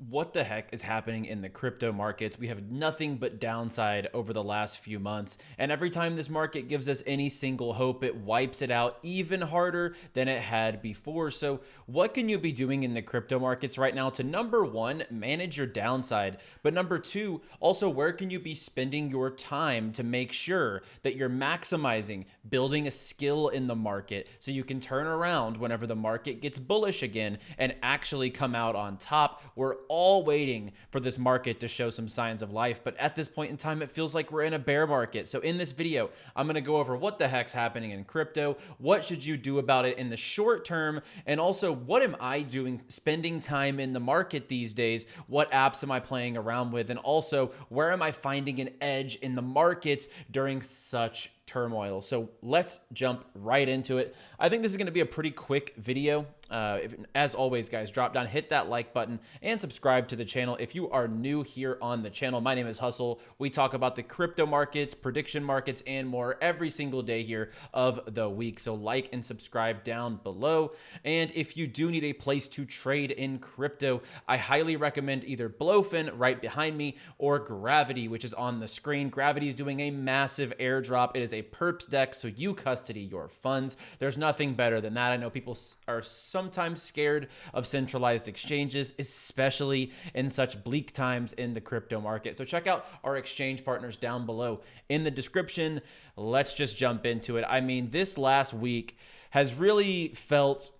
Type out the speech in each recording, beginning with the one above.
what the heck is happening in the crypto markets? We have nothing but downside over the last few months. And every time this market gives us any single hope, it wipes it out even harder than it had before. So what can you be doing in the crypto markets right now to, number one, manage your downside? But number two, also, where can you be spending your time to make sure that you're maximizing building a skill in the market so you can turn around whenever the market gets bullish again and actually come out on top? We're all waiting for this market to show some signs of life, but at this point in time, it feels like we're in a bear market. So in this video, I'm going to go over what the heck's happening in crypto, what should you do about it in the short term, and also what am I doing spending time in the market these days, what apps am I playing around with, and also where am I finding an edge in the markets during such turmoil. So let's jump right into it. I think this is going to be a pretty quick video. As always, guys, drop down, hit that like button, and subscribe to the channel if you are new here on the channel. My name is 𝗧𝗏. We talk about the crypto markets, prediction markets, and more every single day here of the week. So like and subscribe down below. And if you do need a place to trade in crypto, I highly recommend either Blowfin right behind me or Gravity, which is on the screen. Gravity is doing a massive airdrop. It is a perps deck, so you custody your funds. There's nothing better than that. I know people are sometimes scared of centralized exchanges, especially in such bleak times in the crypto market. So check out our exchange partners down below in the description. Let's just jump into it. I mean, this last week has really felt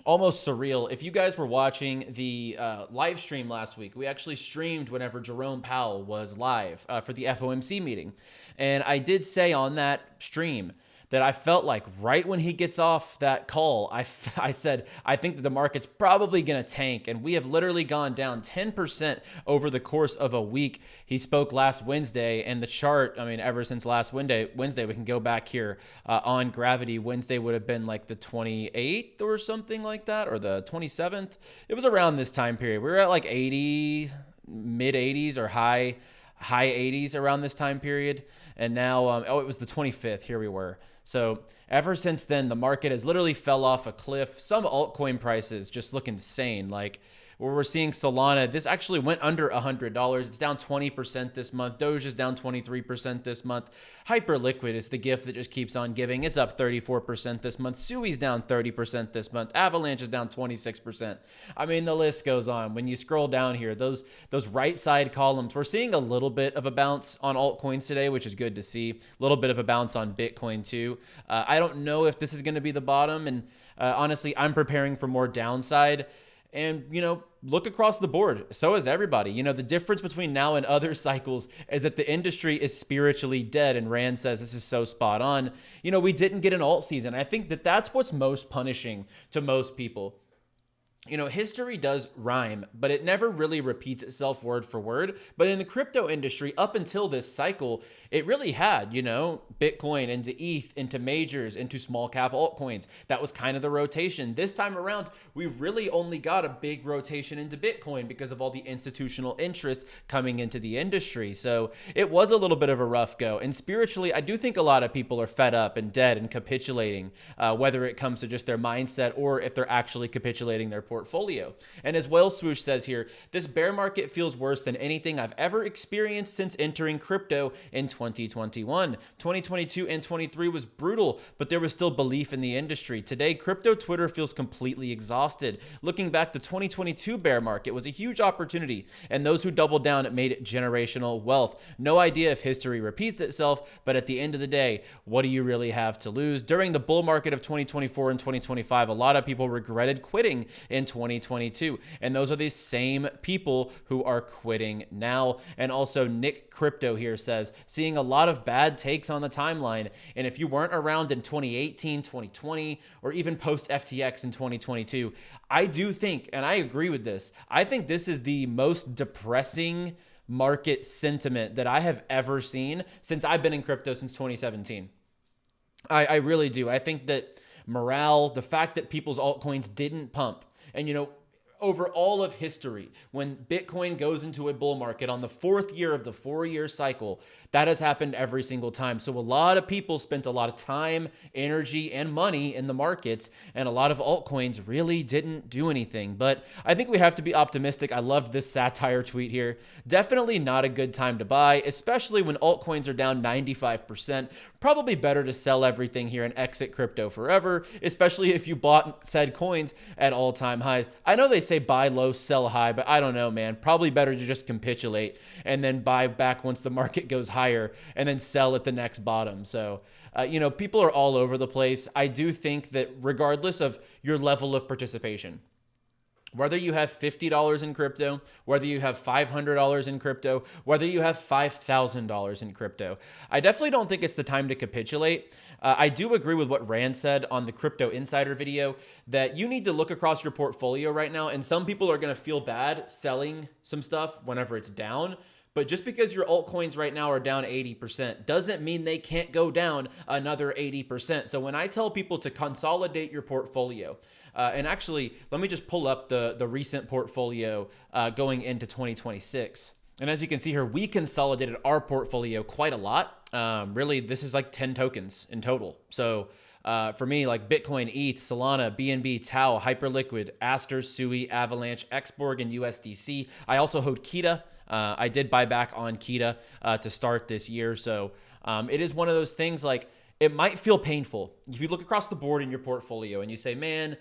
almost surreal. If you guys were watching the live stream last week, we actually streamed whenever Jerome Powell was live for the FOMC meeting. And I did say on that stream that I felt like right when he gets off that call, I said, I think that the market's probably going to tank. And we have literally gone down 10% over the course of a week. He spoke last Wednesday, and the chart, I mean, ever since last Wednesday, we can go back here on Gravity. Wednesday would have been like the 28th or something like that, or the 27th. It was around this time period. We were at like 80, mid 80s or high 80s around this time period. And now, it was the 25th. Here we were. So ever since then, the market has literally fell off a cliff. Some altcoin prices just look insane. Like where we're seeing Solana, this actually went under $100. It's down 20% this month. Doge is down 23% this month. Hyperliquid is the gift that just keeps on giving. It's up 34% this month. 𝗬's down 30% this month. Avalanche is down 26%. I mean, the list goes on. When you scroll down here, those right side columns, we're seeing a little bit of a bounce on altcoins today, which is good to see. A little bit of a bounce on Bitcoin too. I don't know if this is going to be the bottom. And honestly, I'm preparing for more downside. And, you know, look across the board. So is everybody. You know, the difference between now and other cycles is that the industry is spiritually dead. And Rand says this is so spot on. You know, we didn't get an alt season. I think that that's what's most punishing to most people. You know, history does rhyme, but it never really repeats itself word for word. But in the crypto industry, up until this cycle, it really had, you know, Bitcoin into ETH, into majors, into small cap altcoins. That was kind of the rotation. This time around, we really only got a big rotation into Bitcoin because of all the institutional interest coming into the industry. So it was a little bit of a rough go. And spiritually, I do think a lot of people are fed up and dead and capitulating, whether it comes to just their mindset or if they're actually capitulating their portfolio. And as Whale Swoosh says here, this bear market feels worse than anything I've ever experienced since entering crypto in 2021. 2022 and 23 was brutal, but there was still belief in the industry. Today, crypto Twitter feels completely exhausted. Looking back, the 2022 bear market was a huge opportunity, and those who doubled down made it generational wealth. No idea if history repeats itself, but at the end of the day, what do you really have to lose? During the bull market of 2024 and 2025, a lot of people regretted quitting in 2022. And those are the same people who are quitting now. And also Nick Crypto here says, seeing a lot of bad takes on the timeline. And if you weren't around in 2018, 2020, or even post FTX in 2022, I do think, and I agree with this, I think this is the most depressing market sentiment that I have ever seen since I've been in crypto since 2017. I really do. I think that morale, the fact that people's altcoins didn't pump, and, you know, over all of history, when Bitcoin goes into a bull market on the 4th year of the 4-year cycle, that has happened every single time. So a lot of people spent a lot of time, energy, and money in the markets, and a lot of altcoins really didn't do anything. But I think we have to be optimistic. I loved this satire tweet here. Definitely not a good time to buy, especially when altcoins are down 95%. Probably better to sell everything here and exit crypto forever, especially if you bought said coins at all-time highs. I know they say buy low, sell high, but I don't know, man. Probably better to just capitulate and then buy back once the market goes higher and then sell at the next bottom. So, people are all over the place. I do think that regardless of your level of participation, whether you have $50 in crypto, whether you have $500 in crypto, whether you have $5,000 in crypto, I definitely don't think it's the time to capitulate. I do agree with what Rand said on the Crypto Insider video that you need to look across your portfolio right now, and some people are going to feel bad selling some stuff whenever it's down. But just because your altcoins right now are down 80% doesn't mean they can't go down another 80%. So when I tell people to consolidate your portfolio, and actually, let me just pull up the recent portfolio going into 2026. And as you can see here, we consolidated our portfolio quite a lot. Really, this is like 10 tokens in total. So for me, like Bitcoin, ETH, Solana, BNB, 𝗏, Hyperliquid, Aster, 𝗬𝗏, Avalanche, XBorg, and USDC. I also hold 𝗏𝗃. I did buy back on 𝗏𝗃 to start this year. So it is one of those things, like, it might feel painful. If you look across the board in your portfolio and you say, man,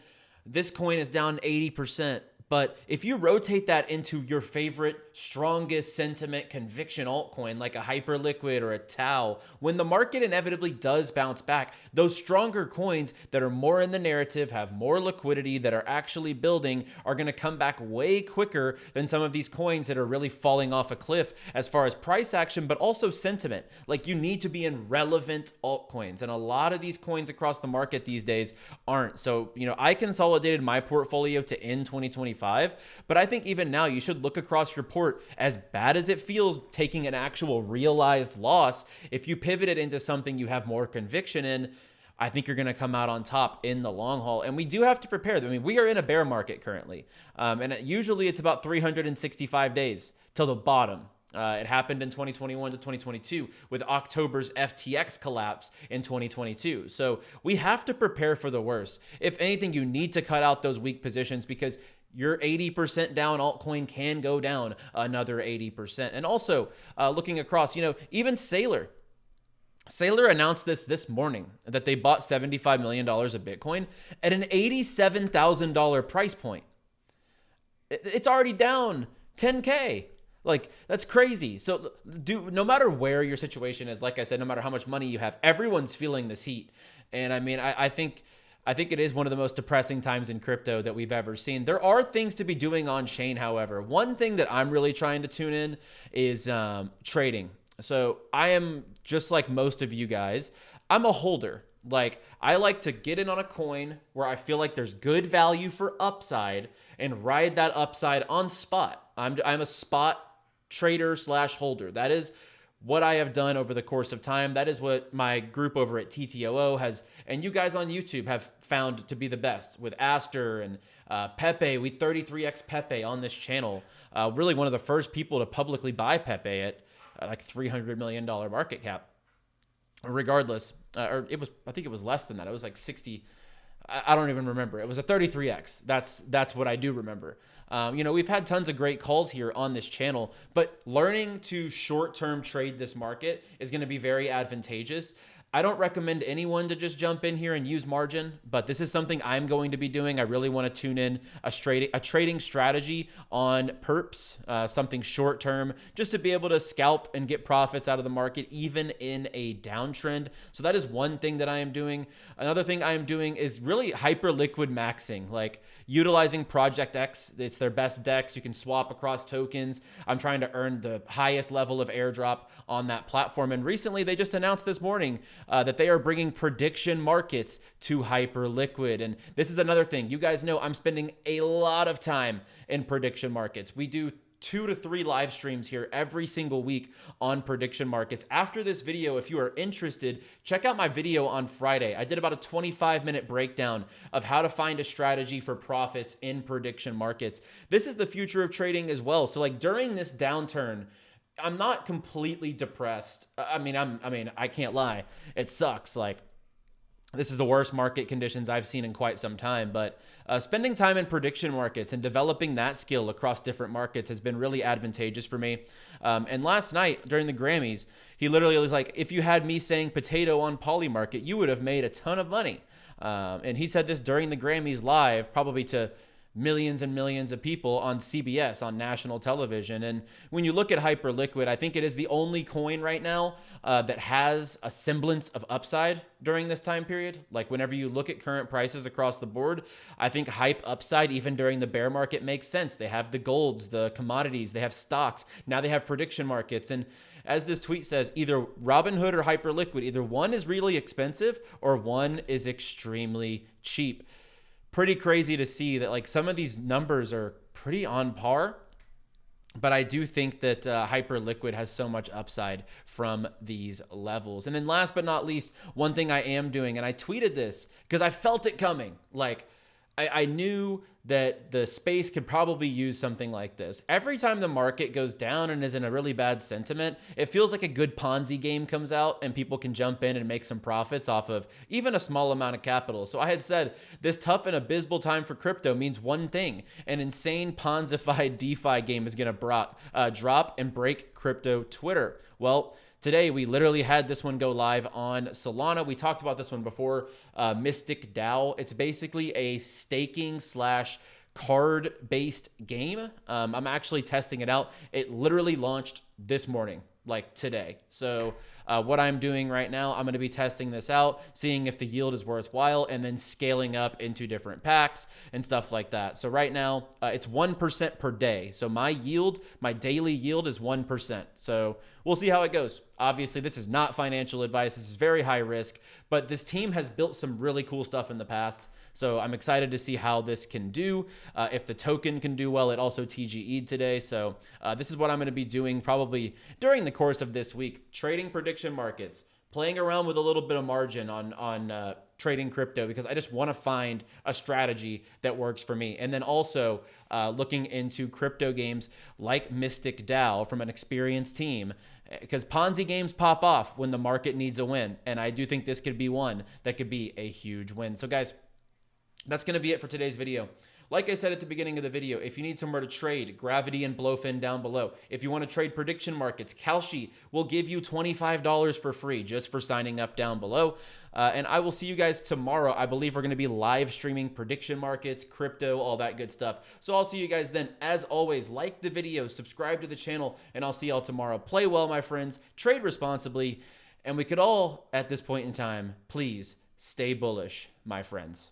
this coin is down 80%. But if you rotate that into your favorite, strongest sentiment conviction altcoin, like a Hyperliquid or a 𝗏, when the market inevitably does bounce back, those stronger coins that are more in the narrative, have more liquidity, that are actually building, are going to come back way quicker than some of these coins that are really falling off a cliff as far as price action, but also sentiment. Like, you need to be in relevant altcoins, and a lot of these coins across the market these days aren't. So, I consolidated my portfolio to end 2025. But I think even now you should look across your port. As bad as it feels taking an actual realized loss, if you pivot it into something you have more conviction in, I think you're going to come out on top in the long haul. And we do have to prepare. I mean, we are in a bear market currently. And usually it's about 365 days till the bottom. It happened in 2021 to 2022 with October's FTX collapse in 2022. So we have to prepare for the worst. If anything, you need to cut out those weak positions, because your 80% down altcoin can go down another 80%. And also looking across, even 𝗓𝗟 announced this morning that they bought $75 million of Bitcoin at an $87,000 price point. It's already down 10K. Like, that's crazy. So no matter where your situation is, like I said, no matter how much money you have, everyone's feeling this heat. And I mean, I think it is one of the most depressing times in crypto that we've ever seen. There are things to be doing on chain, however. One thing that I'm really trying to tune in is trading. So I am, just like most of you guys, I'm a holder. Like, I like to get in on a coin where I feel like there's good value for upside and ride that upside on spot. I'm a spot trader / holder. That is what I have done over the course of time. That is what my group over at TTOO has, and you guys on YouTube have found to be the best, with Aster and Pepe. We 33x Pepe on this channel. Really one of the first people to publicly buy Pepe at like $300 million market cap. Regardless, or I think it was less than that. It was like 60. I don't even remember. It was a 33x. That's what I do remember. We've had tons of great calls here on this channel, but learning to short-term trade this market is going to be very advantageous. I don't recommend anyone to just jump in here and use margin, but this is something I'm going to be doing. I really want to tune in a trading strategy on perps, something short term, just to be able to scalp and get profits out of the market, even in a downtrend. So that is one thing that I am doing. Another thing I am doing is really Hyperliquid maxing, like utilizing Project X. It's their best DEX. You can swap across tokens. I'm trying to earn the highest level of airdrop on that platform. And recently they just announced this morning that they are bringing prediction markets to Hyperliquid. And this is another thing. You guys know I'm spending a lot of time in prediction markets. We do 2 to 3 live streams here every single week on prediction markets. After this video, if you are interested, check out my video on Friday. I did about a 25-minute breakdown of how to find a strategy for profits in prediction markets. This is the future of trading as well. So like during this downturn, I'm not completely depressed. I mean, I can't lie. It sucks. Like, this is the worst market conditions I've seen in quite some time, but spending time in prediction markets and developing that skill across different markets has been really advantageous for me. And last night during the Grammys, he literally was like, if you had me saying potato on Polymarket, you would have made a ton of money. And he said this during the Grammys live, probably to millions and millions of people on CBS, on national television. And when you look at Hyperliquid, I think it is the only coin right now that has a semblance of upside during this time period. Like whenever you look at current prices across the board, I think hype upside, even during the bear market, makes sense. They have the golds, the commodities, they have stocks. Now they have prediction markets. And as this tweet says, either Robinhood or Hyperliquid, either one is really expensive or one is extremely cheap. Pretty crazy to see that like some of these numbers are pretty on par, but I do think that Hyperliquid has so much upside from these levels. And then last but not least, one thing I am doing, and I tweeted this because I felt it coming. Like I knew that the space could probably use something like this. Every time the market goes down and is in a really bad sentiment, it feels like a good Ponzi game comes out and people can jump in and make some profits off of even a small amount of capital. So I had said this tough and abysmal time for crypto means one thing: an insane Ponzified DeFi game is going to drop and break crypto Twitter. Well, today, we literally had this one go live on Solana. We talked about this one before, Mystic DAO. It's basically a staking / card-based game. I'm actually testing it out. It literally launched this morning, like today. So what I'm doing right now, I'm going to be testing this out, seeing if the yield is worthwhile, and then scaling up into different packs and stuff like that. So right now, it's 1% per day. So my yield, my daily yield is 1%. So we'll see how it goes. Obviously, this is not financial advice. This is very high risk, but this team has built some really cool stuff in the past. So I'm excited to see how this can do. If the token can do well, it also TGE'd today. So this is what I'm going to be doing probably during the course of this week: trading prediction markets, playing around with a little bit of margin on trading crypto, because I just want to find a strategy that works for me. And then also looking into crypto games like Mystic DAO from an experienced team, because Ponzi games pop off when the market needs a win. And I do think this could be one that could be a huge win. So guys, that's going to be it for today's video. Like I said at the beginning of the video, if you need somewhere to trade, Gravity and Blowfin down below. If you want to trade prediction markets, 𝗨𝗟 will give you $25 for free just for signing up down below. And I will see you guys tomorrow. I believe we're going to be live streaming prediction markets, crypto, all that good stuff. So I'll see you guys then. As always, like the video, subscribe to the channel, and I'll see y'all tomorrow. Play well, my friends. Trade responsibly. And we could all, at this point in time, please stay bullish, my friends.